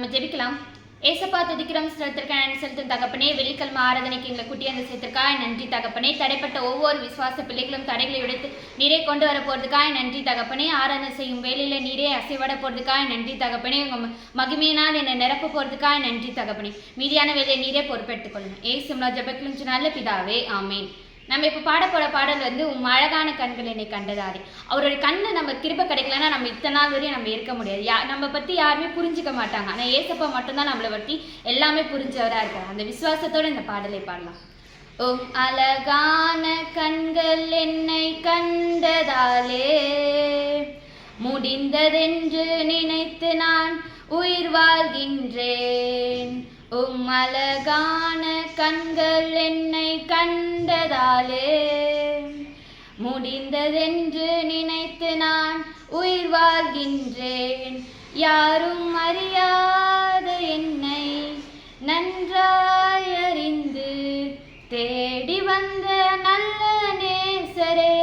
நம்ம ஜெபிக்கலாம். ஏசப்பா துதிக்கிறோம், செலுத்தும் தகப்பனே. வெள்ளிக்கிழமை ஆராதனைக்கு எங்களை குட்டியாந்து சேர்த்திருக்காய் நன்றி தகப்பனே. தடைப்பட்ட ஒவ்வொரு விசுவாச பிள்ளைகளும் தடைகளை உடைத்து நீரே கொண்டு வர போறதுக்காய் நன்றி தகப்பனே. ஆராதனை செய்யும் வேலையில நீரே அசைவட போறதுக்காய் நன்றி தகப்பனே. உங்க மகிமையினால் என்னை நிரப்ப போறதுக்காய் நன்றி தகப்பனே. மீதியான வேலையை நீரே பொறுப்பெடுத்துக் கொள்ளணும். ஏசும்லா ஜெபக்கிலும் நல்ல பிதாவே, ஆமேன். நம்ம இப்போ பாடப்போகிற பாடல் வந்து உம் அழகான கண்கள் என்னை கண்டதாரே. அவருடைய கண்ணு நம்ம கிருபை கிடைக்கலன்னா நம்ம இத்தனை நாள் வரையும் நம்ம இருக்க முடியாது. நம்ம பற்றி யாருமே புரிஞ்சிக்க மாட்டாங்க. ஆனால் ஏசப்பா மட்டும்தான் நம்மளை பற்றி எல்லாமே புரிஞ்சவராக இருக்கார். அந்த விசுவாசத்தோடு இந்த பாடலை பாடலாம். உம் அழகான கண்கள் என்னை கண்டதாலே முடிந்ததென்று நினைத்து நான் உயிர் வாழ்கின்றேன். உம் அழகான கண்கள் என்னை கண்டதாலே முடிந்ததென்று நினைத்து நான் உயிர் வாழ்கின்றேன். யாரும் அறியாத என்னை நன்றாய் அறிந்து தேடி வந்த நல்ல நேசரே.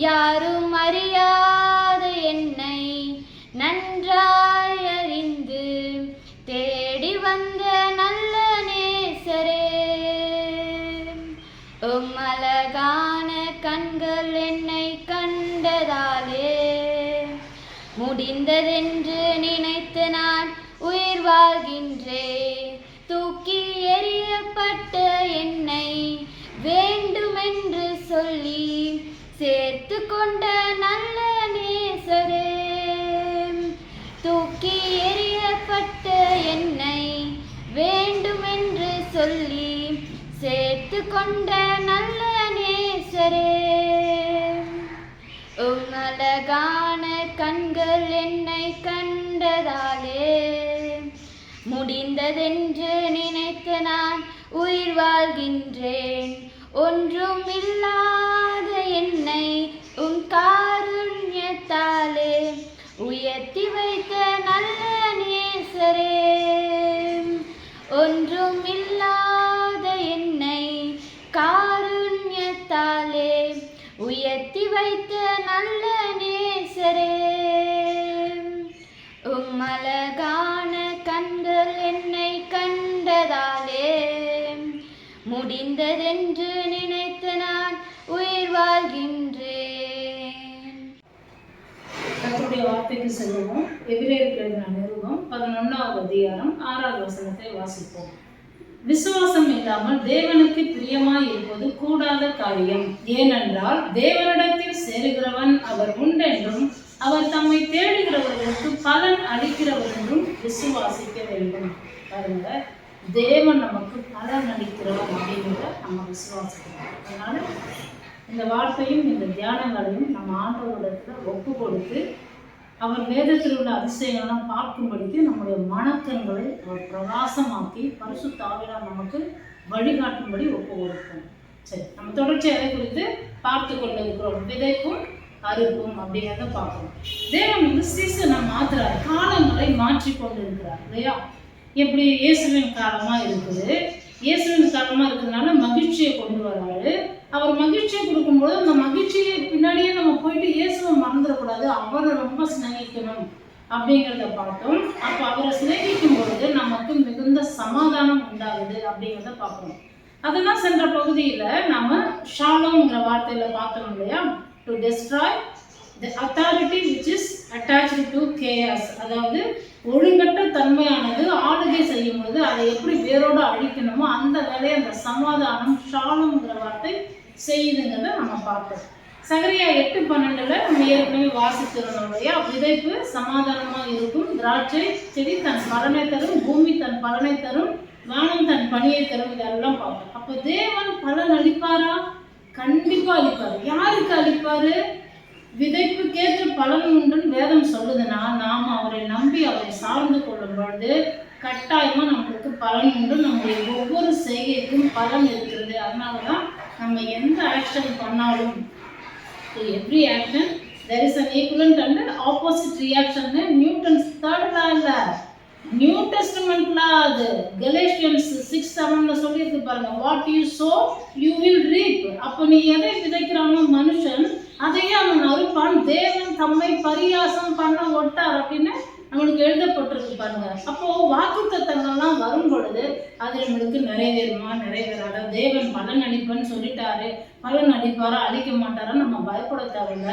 யாரும் அறியாத என்னை நன்றாய் அறிந்து தேடி வந்த நல்ல நேசரே. உம் அழகான கண்கள் என்னை கண்டதாலே முடிந்ததென்று நினைத்து நான் உயிர் வாழ்கின்றேன். தூக்கி எறியப்பட்ட என்னை வேண்டுமென்று சொல்லி சேர்த்து கொண்ட நல்ல நேசரே. தூக்கி எறியப்பட்ட என்னை வேண்டுமென்று சொல்லி சேர்த்து கொண்ட நல்ல நேசரே. உம் அழகான கண்கள் என்னை கண்டதாலே முடிந்ததென்று நினைத்து நான் உயிர் வாழ்கின்றேன். ஒன்றும் இல்லாத என்னை உம் காருண்யத்தாலே உயர்த்தி வைத்த நல்ல நேசரே. ஒன்றும் இல்லாத என்னை காருண்யத்தாலே உயர்த்தி வைத்த நல்ல நேசரே. உம் அழகான கண்கள் என்னை கண்டதாலே முடிந்ததென்று நினைத்து நான் உயிர் வாழ்கின்றேன். கர்த்தருடைய வார்த்தைக்கு செல்வோம். எபிரேயருக்கு எழுதின நிருபம் 11வது அதிகாரம் 6வது வசனத்தை வாசிப்போம். விசுவாசம் இல்லாமல் தேவனுக்கு பிரியமாய் இருப்பது கூடாத காரியம். ஏனென்றால் தேவனிடத்தில் சேருகிறவன் அவர் உண்டென்றும் அவர் தம்மை தேடுகிறவர்களுக்கு பலன் அளிக்கிறவர் என்றும் விசுவாசிக்க வேண்டும். பாருங்க, தேவன் நமக்கு பலன் அளிக்கிறவன் அப்படிங்கிறத நம்ம விசுவாசிக்கிறோம். அதனால இந்த வார்த்தையும் இந்த தியானங்களையும் நம்ம ஆண்டவரிடத்துல ஒப்பு கொடுத்து அவர் வேதத்தில் உள்ள அதிசயங்கள்லாம் பார்க்கும்படிக்கு நம்முடைய மனக்கண்களை அவர் பிரகாசமாக்கி பரிசுத்த ஆவியானவர் நமக்கு வழிகாட்டும்படி ஒப்பு கொடுப்போம். சரி, நம்ம தொடர்ச்சி அதை குறித்து பார்த்து கொண்டு இருக்கிறோம். விதைப்பும் அறுப்பும் அப்படிங்கிறத பார்க்கணும். தேவன் வந்து சீசனை மாத்துறாரு, காலங்களை மாற்றி கொண்டு இருக்கிறார் இல்லையா? எப்படி இயேசுவின் காலமாக இருக்குது, இயேசுவின் காலமாக இருக்கிறதுனால மகிழ்ச்சியை கொண்டு வராரு. அவர் மகிழ்ச்சியை கொடுக்கும்போது அந்த மகிழ்ச்சியை பின்னாடியே நம்ம போயிட்டு இயேசுவை மறந்துடக்கூடாது, அவரை ரொம்ப சிநேகிக்கணும் அப்படிங்கிறத பார்த்தோம். அப்போ அவரை சிநேகிக்கும் பொழுது நமக்கு மிகுந்த சமாதானம் உண்டாகுது அப்படிங்கிறத பார்க்கணும். அதெல்லாம் சென்ற பகுதியில் நாம் ஷாலோங்கிற வார்த்தையில் பார்த்தோம் இல்லையா? To destroy the authority which is attached to chaos. அதாவது ஒழுங்கற்ற தன்மையானது ஆளுகை செய்யும் போது அதை எப்படி வேரோடு அழிக்கணுமோ அந்த வேலையை அந்த சமாதானம் ஷாலோங்கிற வார்த்தை செய்யுதுங்கிறத நம்ம பார்த்தோம். சகரியா 8:12 நம்ம ஏற்கனவே வாசித்திருந்தோம் இல்லையா? விதைப்பு சமாதானமாக இருக்கும், திராட்சை செடி தன் பலனை தரும், பூமி தன் பலனை தரும், வானம் தன் பணியை தரும், இதெல்லாம் பார்த்தோம். அப்போ தேவன் பலன் அளிப்பாரா? கண்டிப்பா அளிப்பாரு. யாருக்கு அளிப்பாரு? விதைப்புக்கேற்ற பலன் உண்டுன்னு வேதம் சொல்லுதுன்னா நாம் அவரை நம்பி அவரை சார்ந்து கொள்ளும் பொழுது கட்டாயமா நம்மளுக்கு பலன் உண்டு. நம்முடைய ஒவ்வொரு செய்கைக்கும் பலன் இருக்கிறது. அதனாலதான் நம்ம எந்த ஆக்ஷன் பண்ணாலும் every action there is an equivalent and opposite reaction. Newton's third law இல்ல, நியூ டெஸ்டமெண்ட் லா. அது கலேஷியன்ஸ் 6:7 சொல்லியிருக்கு பாருங்க, what you so you will ரீப். அப்போ நீ எதை விதைக்கிறானோ மனுஷன் அதையே அவன் அறுப்பான். தேவன் தம்மை பரியாசம் பண்ண ஒட்டார் அப்படின்னு நம்மளுக்கு எழுதப்பட்டிருக்கு பாருங்க. அப்போ வாக்குத்தத்தங்கள்லாம் வரும் பொழுது அது நம்மளுக்கு நிறைவேறுமா நிறைவேறாதா, தேவன் பலன் அளிப்பன்னு சொல்லிட்டாரு, பலன் அளிப்பாரா அளிக்க மாட்டாரா நம்ம பயப்பட தேவையில்ல.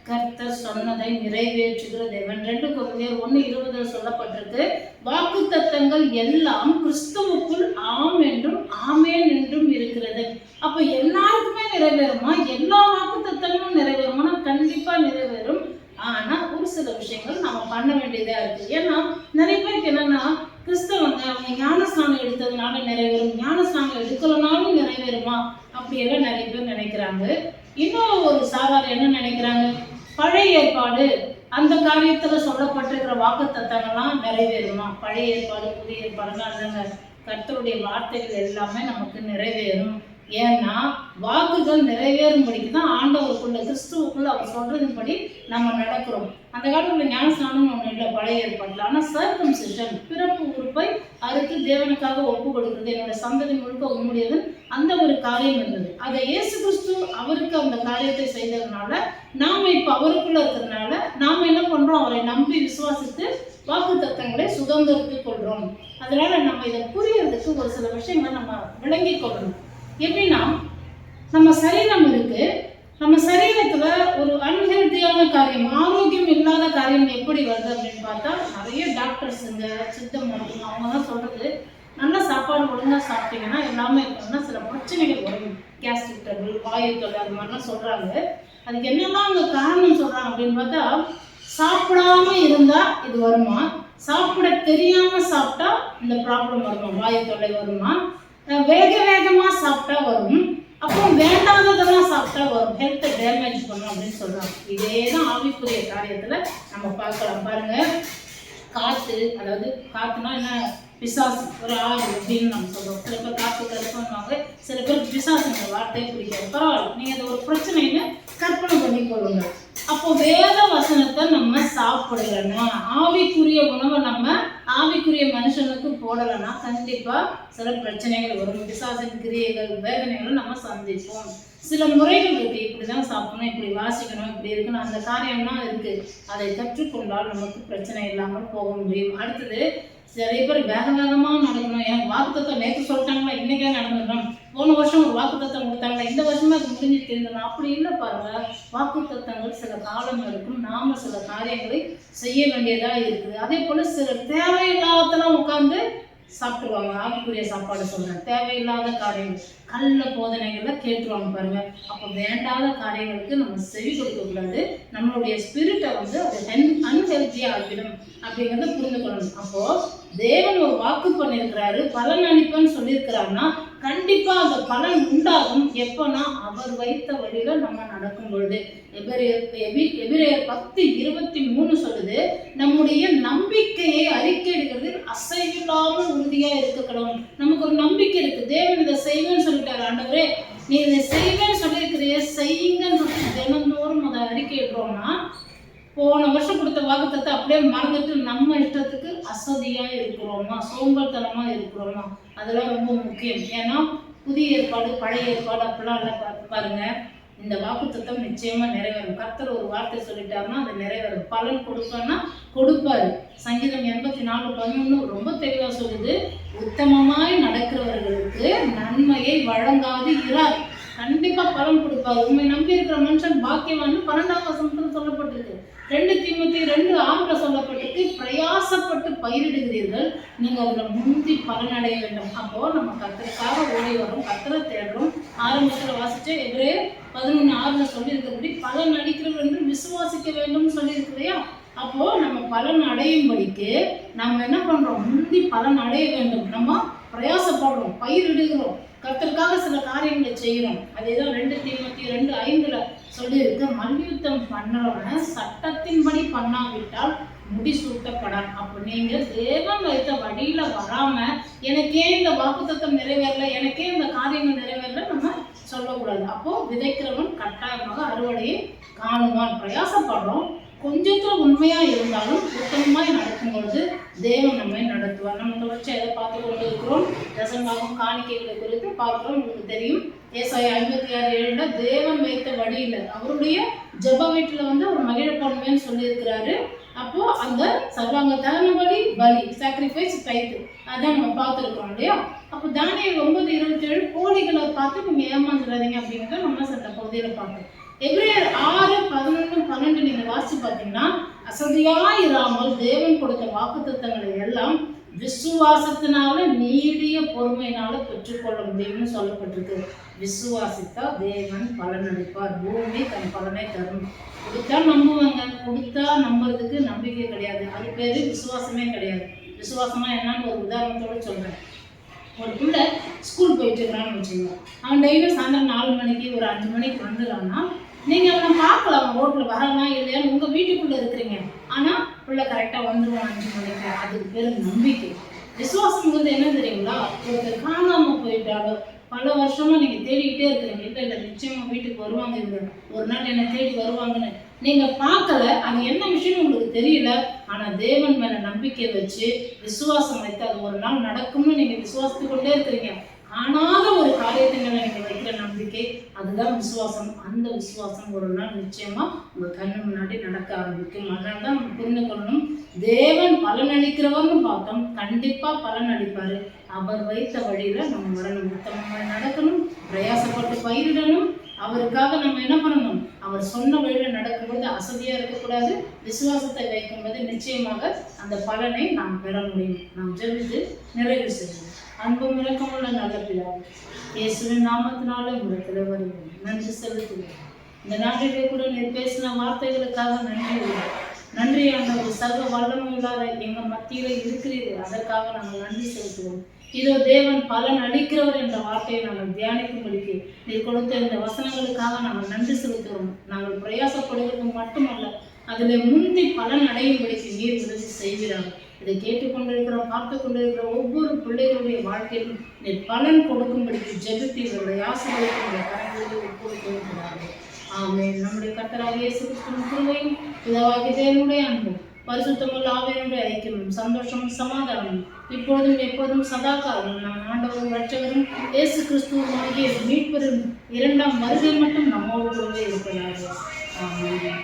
கர்த்தர் சொன்னதை நிறைவேற்றுகிற தேவன். 2 கொரிந்தியர் 1:20 சொல்லப்பட்டிருக்கு, வாக்குத்தத்தங்கள் எல்லாம் கிறிஸ்துவுக்குள் ஆம் என்றும் ஆமேன் என்றும் இருக்கிறது. அப்ப எல்லாருக்குமே நிறைவேறுமா? எல்லா வாக்குத்தத்தங்களும் நிறைவேறுமா? கண்டிப்பா நிறைவேறும். ஆனா ஒரு சில விஷயங்கள் நம்ம பண்ண வேண்டியதா இருக்கு. ஏன்னா நிறைய பேருக்கு என்னன்னா, கிறிஸ்தவங்க அவங்க ஞானஸ்நானம் எடுத்ததுனால நிறைவேறும், ஞானஸ்நானம் எடுக்கலனாலும் நிறைவேறுமா அப்படி எல்லாம் நிறைய பேர் நினைக்கிறாங்க. இன்னும் ஒரு சாரார் என்ன நினைக்கிறாங்க, பழைய ஏற்பாடு அந்த காரியத்துல சொல்லப்பட்டிருக்கிற வாக்கு தத்தங்கள்லாம் நிறைவேறுமா? பழைய ஏற்பாடு புதிய ஏற்பாடுலாம் இல்லைங்க. கர்த்தருடைய வார்த்தைகள் எல்லாமே நமக்கு நிறைவேறும். ஏன்னா வாக்குகள் நிறைவேறும்படிக்கு தான் ஆண்டவருக்குள்ள கிறிஸ்துவுக்குள்ள அவர் சொல்றதுபடி நம்ம நடக்கிறோம். அந்த காலத்துல ஞானஸ்நானம் ஒண்ணு இல்லை பழைய ஏற்பாடுல. ஆனா சர்க்கம்சிஷன், பிறப்பு உறுப்பை அறுத்து தேவனுக்காக ஒப்பு கொடுக்குறது, என்னோட சந்ததி முழுக்க உண்மையது, அந்த ஒரு காரியம் இருந்தது. அதை இயேசு கிறிஸ்து அவருக்கு அந்த காரியத்தை செய்ததுனால நாம இப்ப அவருக்குள்ள இருக்கிறதுனால நாம என்ன பண்றோம், அவரை நம்பி விசுவாசித்து வாக்கு தத்தங்களை சுதந்திரத்துக் கொள்றோம். அதனால நம்ம இதை புரியறதுக்கு ஒரு சில விஷயங்கள் நம்ம விளங்கி கொள்ளணும். எப்படின்னா, நம்ம சரீரம் இருக்கு, நம்ம சரீரத்துல ஒரு அன்ஹெல்தியான காரியம், ஆரோக்கியம் இல்லாத காரியம் எப்படி வருது அப்படின்னு பார்த்தா, நிறைய டாக்டர்ஸுங்க சித்த மருத்துவம் அவங்க தான் சொல்றது, நல்ல சாப்பாடு ஒழுங்கா சாப்பிட்டீங்கன்னா எல்லாமே இருக்குன்னா சில பிரச்சனைகள் வரும், கேஸ்ட்ரிக் ட்ரபிள், வாயு தொல்லை, அது மாதிரிலாம் சொல்றாங்க. அதுக்கு என்னெல்லாம் அவங்க காரணம் சொல்றாங்க அப்படின்னு பார்த்தா, சாப்பிடாம இருந்தா இது வருமா, சாப்பிட தெரியாம சாப்பிட்டா இந்த ப்ராப்ளம் வருமா, வாயு தொல்லை வருமா, வேகமா சாப்பிட்டா வரும், அப்புறம் வேண்டாததெல்லாம் சாப்பிட்டா வரும், ஹெல்த்தை டேமேஜ் பண்ணும் அப்படின்னு சொல்றாங்க. இதே தான் ஆவிக்குரிய காரியத்துல நம்ம பார்க்கலாம். பாருங்க, காத்து, அதாவது காத்துனா என்ன, பிசாசு, ஒரு ஆறு அப்படின்னு நம்ம சொல்றோம். சில பேர் காத்து கற்பனைவாங்க, சில பேர் பிசாசுங்க வார்த்தையே பிடிக்காது. பரவாயில்ல, நீங்க அது ஒரு பிரச்சனைன்னு கற்பனை பண்ணி கொள்ளுங்க. அப்போ வேத வசனத்தை நம்ம சாப்பிடலன்னா, ஆவிக்குரிய உணவை நம்ம ஆவிக்குரிய மனுஷனுக்கு போடலைன்னா கண்டிப்பா சில பிரச்சனைகள் வரும், பிசாசின் கிரியைகள் வேதனைகளும் நம்ம சந்திப்போம். சில முறைகள் இருக்கு, இப்படிதான் சாப்பிடணும், இப்படி வாசிக்கணும், இப்படி இருக்கணும், அந்த காரியம்லாம் இருக்கு. அதை கற்றுக்கொண்டால் நமக்கு பிரச்சனை இல்லாமல் போக முடியும். அடுத்தது, நிறைய பேர் வேகமா நடக்கணும், எனக்கு வாக்குத்தத்தம் நேற்று சொல்லிட்டாங்களா இன்னைக்கே நடந்துடணும், போன வருஷம் ஒரு வாக்குத்தத்தம் கொடுத்தாங்களா இந்த வருஷமா அது முடிஞ்சு தெரிஞ்சிடணும், அப்படி இல்லை. பாருங்க, வாக்குத்தத்தங்கள் சில காலம் இருக்கும், நாம சில காரியங்களை செய்ய வேண்டியதா இருக்குது. அதே போல சில தேவையில்லாதெல்லாம் உட்கார்ந்து சாப்பிட்டுருவாங்க. ஆவிக்குரிய சாப்பாடு சொல்றேன், தேவையில்லாத காரியங்கள், கள்ள போதனைகள்ல கேட்டுருவாங்க பாருங்க. அப்போ வேண்டாத காரியங்களுக்கு நம்ம செவி கொடுக்க கூடாது. நம்மளுடைய ஸ்பிரிட்டை வந்து அது அன்ஹெல்த்தியா ஆகிடும் அப்படிங்கிறத புரிந்து கொள்ளணும். அப்போ தேவன் ஒரு வாக்கு பண்ணியிருக்கிறாரு, பலன் அளிப்பன்னு சொல்லியிருக்கிறாருன்னா கண்டிப்பா அந்த பலன் உண்டாகும். எப்பன்னா அவர் வைத்த வழியில நம்ம நடக்கும் பொழுது. எபிரேயர் 10:23 சொல்லுது, நம்முடைய நம்பிக்கையை அறிக்கையிடுகிறது அசைவில்லாமல் உறுதியா இருக்கணும். நமக்கு ஒரு நம்பிக்கை இருக்கு, தேவன் இதை செய்வேன்னு சொல்லிட்டாரு, ஆண்டவரே நீ இதை செய்வேன்னு சொல்லியிருக்கிறிய, செய்யுங்கன்னு சொல்லி தினந்தோறும் அதை அறிக்கையிடுறோம்னா, போன வருஷம் கொடுத்த வாக்குத்தத்தை அப்படியே மறந்துட்டு நம்ம இஷ்டத்துக்கு அசதியா இருக்கிறோமா, சோம்பல்தனமா இருக்கிறோமா, அதெல்லாம் ரொம்ப முக்கியம். ஏன்னா புதிய ஏற்பாடு பழைய ஏற்பாடு அப்படிலாம் இல்லை. பாருங்க, இந்த வாக்குத்தத்தம் நிச்சயமா நிறைவேறும். கர்த்தர் ஒரு வார்த்தை சொல்லிட்டாருன்னா அது நிறைவேறும். பலன் கொடுப்பான்னா கொடுப்பாரு. சங்கீதம் 84:11 ரொம்ப தெளிவா சொல்லுது, உத்தமமாய் நடக்கிறவர்களுக்கு நன்மையை வழங்காது இரார். கண்டிப்பா பலன் கொடுப்பாரு. உண்மை நம்பி இருக்கிற மனுஷன் பாக்கியவான்னு 12ஆம் வசனத்துல சொல்லப்பட்டிருக்கு. 2 தீமோத்தேயு 2:6 சொல்லப்பட்டிருக்கு, பிரயாசப்பட்டு பயிரிடுகிறீர்கள், நீங்க அதுல முந்தி பலனடைய வேண்டும். அப்போ நம்ம கர்த்தருக்காக ஓடி வரோம், கர்த்தரை தேடுறோம். ஆரம்பத்துல வாசிச்ச எபிரேயர் 11:6 சொல்லி இருக்கிறபடி பலன் அளிக்கிறவர் என்று விசுவாசிக்க வேண்டும் சொல்லி இருக்கிறையா. அப்போ நம்ம பலன் அடையும்படிக்கு நம்ம என்ன பண்றோம், முந்தி பலன் அடைய வேண்டும். நம்ம பிரயாசப்படுறோம், பயிரிடுகிறோம், கர்த்தருக்காக சில காரியங்களை செய்யறோம். அதேதான் 2 தீமோத்தேயு 2:5 சொல்லி இருக்கு, மல்யுத்தம் பண்ணவன சட்டத்தின்படி பண்ணாவிட்டால் முடிசூட்டப்படான். அப்ப நீங்க தேவன் வைத்த வழியில வராம எனக்கே இந்த வாக்குத்தத்தம் நிறைவேறல, எனக்கே இந்த காரியங்கள் நிறைவேறல நம்ம சொல்லக்கூடாது. அப்போ விதைக்கிறவன் கட்டாயமாக அறுவடையை காணுவான். பிரயாசப்படுறோம், கொஞ்சத்துல உண்மையா இருந்தாலும் உத்தமமாய் நடக்கும்பொழுது தேவன் நம்மை நடத்துவார். நம்ம தொடர்ச்சி எதை பார்த்து கொண்டு இருக்கிறோம், தசமபாகம் காணிக்கைகளை குறித்து பார்க்கிறோம். உங்களுக்கு தெரியும், ஏசாயா 56:7 தேவன் வைத்த வழியில அவருடைய ஜெப வீட்டுல வந்து அவர் மகிழ பண்ணுவேன்னு சொல்லியிருக்கிறாரு. அப்போ அந்த சர்வாங்க தகனபலி பலி சாக்ரிஃபைஸ் டைத்து அதான் நம்ம பார்த்துருக்கோம் இல்லையா. அப்போ தானியேல் 9:27 போலிகளை பார்த்து நீங்க ஏமாந்துடாதீங்க அப்படிங்கிறத நம்ம அந்த பகுதியில் பார்த்தோம். எபிரேயர் 6:11-12 நீங்க வாசிச்சு பார்த்தீங்கன்னா அசதியாயிராமல் தேவன் கொடுத்த வாக்குத்தத்தங்களை எல்லாம் விசுவாசத்தினால நீடிய பொறுமையினால பெற்றுக்கொள்ள முடியும்னு சொல்லப்பட்டிருக்கு. விசுவாசித்தா தேவன் பலன் அளிப்பார், பூமி தன் பலனை தரும். கொடுத்தா நம்புவாங்க, கொடுத்தா நம்புறதுக்கு நம்பிக்கை கிடையாது, அது பேரு விசுவாசமே கிடையாது. விசுவாசமா என்னன்னு ஒரு உதாரணத்தோட சொல்றேன். ஒரு பிள்ளை ஸ்கூல் போயிட்டு இருக்கிறான்னு வச்சுக்கோங்க, அவன் டெய்லியும் சாயந்தரம் 4 மணிக்கு ஒரு 5 மணிக்கு வந்துடலான்னா நீங்க அவனை பார்க்கலாம், அவன் ரோட்ல வரலாம் இல்லையான்னு உங்க வீட்டுக்குள்ள இருக்கிறீங்க. ஆனா பிள்ளை கரெக்டா வந்துடுவான் 5 மணிக்கு. அதுக்கு பேரு நம்பிக்கை. விசுவாசம்ங்கிறது என்ன தெரியுங்களா? ஒருத்தர் காணாம போயிட்டாலோ பல வருஷமா நீங்க தேடிக்கிட்டே இருக்கிறீங்க, இல்லை நிச்சயமா வீட்டுக்கு வருவாங்க, இவங்க ஒரு நாள் என்னை தேடி வருவாங்கன்னு நீங்க பார்க்கல, அது என்ன விஷயம் உங்களுக்கு தெரியல. ஆனா தேவன் மேல நம்பிக்கை வச்சு விசுவாசம் வைத்து அது ஒரு நாள் நடக்கும்னு நீங்க விசுவாசித்து கொண்டே இருக்கிறீங்க. காணாத ஒரு காரியத்தை மேல நீங்க வைக்கிற நம்பிக்கை, அதுதான் விசுவாசம். அந்த விசுவாசம் ஒரு நாள் நிச்சயமா உங்க கண்ணு முன்னாடி நடக்க ஆரம்பிக்கும். அதனால தான் நம்ம புரிந்து கொள்ளணும், தேவன் பலன் அளிக்கிறவர்னு பார்த்தோம், கண்டிப்பா பலன் அளிப்பாரு. அவர் வைத்த வழியில நம்ம வரணும், உத்தமமாக நடக்கணும், பிரயாசப்பட்டு பயிரிடணும். அவருக்காக நம்ம என்ன பண்ணணும்? அவர் சொன்ன வழியில நடக்கும்போது அசதியா இருக்கக்கூடாது. விசுவாசத்தை வைக்கும்போது நிச்சயமாக அந்த பலனை நாம் பெற முடியும். நாம் ஜெபித்து நிறைவு செய்யணும். அன்பும் இரக்கமுள்ள நல்ல பிதாவே, இயேசுவின் நாமத்தினால உங்களிடத்தில் வருவோம், நன்றி செலுத்துவோம். இந்த நாட்டிலே கூட நீர் பேசின வார்த்தைகளுக்காக நன்றி ஆண்டவர். சர்வ வல்லமை இல்லாத எங்க மத்தியில இருக்கிறீர்கள், அதற்காக நாங்கள் நன்றி செலுத்துவோம். இதோ தேவன் பலன் அளிக்கிறவர் என்ற வார்த்தையை நாங்கள் தியானிக்கும்படிக்கு நீர் கொடுத்த இந்த வசனங்களுக்காக நாங்கள் நன்றி செலுத்துகிறோம். நாங்கள் பிரயாசப்படுவது மட்டுமல்ல, அதில் முந்தி பலன் அடையும்படிக்கு நீர் உதவி செய்கிறார். இதை கேட்டுக்கொண்டிருக்கிற பார்த்து கொண்டிருக்கிற ஒவ்வொரு பிள்ளைகளுடைய வாழ்க்கையிலும் நீர் பலன் கொடுக்கும்படிக்கு ஜெபித்து இவருடைய ஆசீர்வாதத்தை கரங்களில் ஒப்புக்கொள்கிறார்கள். ஆமென். நம்முடைய கர்த்தராகிய இயேசு கிறிஸ்துவின் கிருபையும் பிதாவாகிய தேவனுடைய அன்பும் பரிசுத்தமுள்ள ஆவியானவருடைய ஐக்கியமும் சந்தோஷமும் சமாதானமும் இப்பொழுதும் எப்போதும் சதாகாலமும் நம் ஆண்டவரும் இரட்சகரும் இயேசு கிறிஸ்துவும் ஆகிய மீட்பெறும் 2ஆம் வருகை மட்டும் நம்மோடு கூடவே இருப்பதாக. ஆமென்.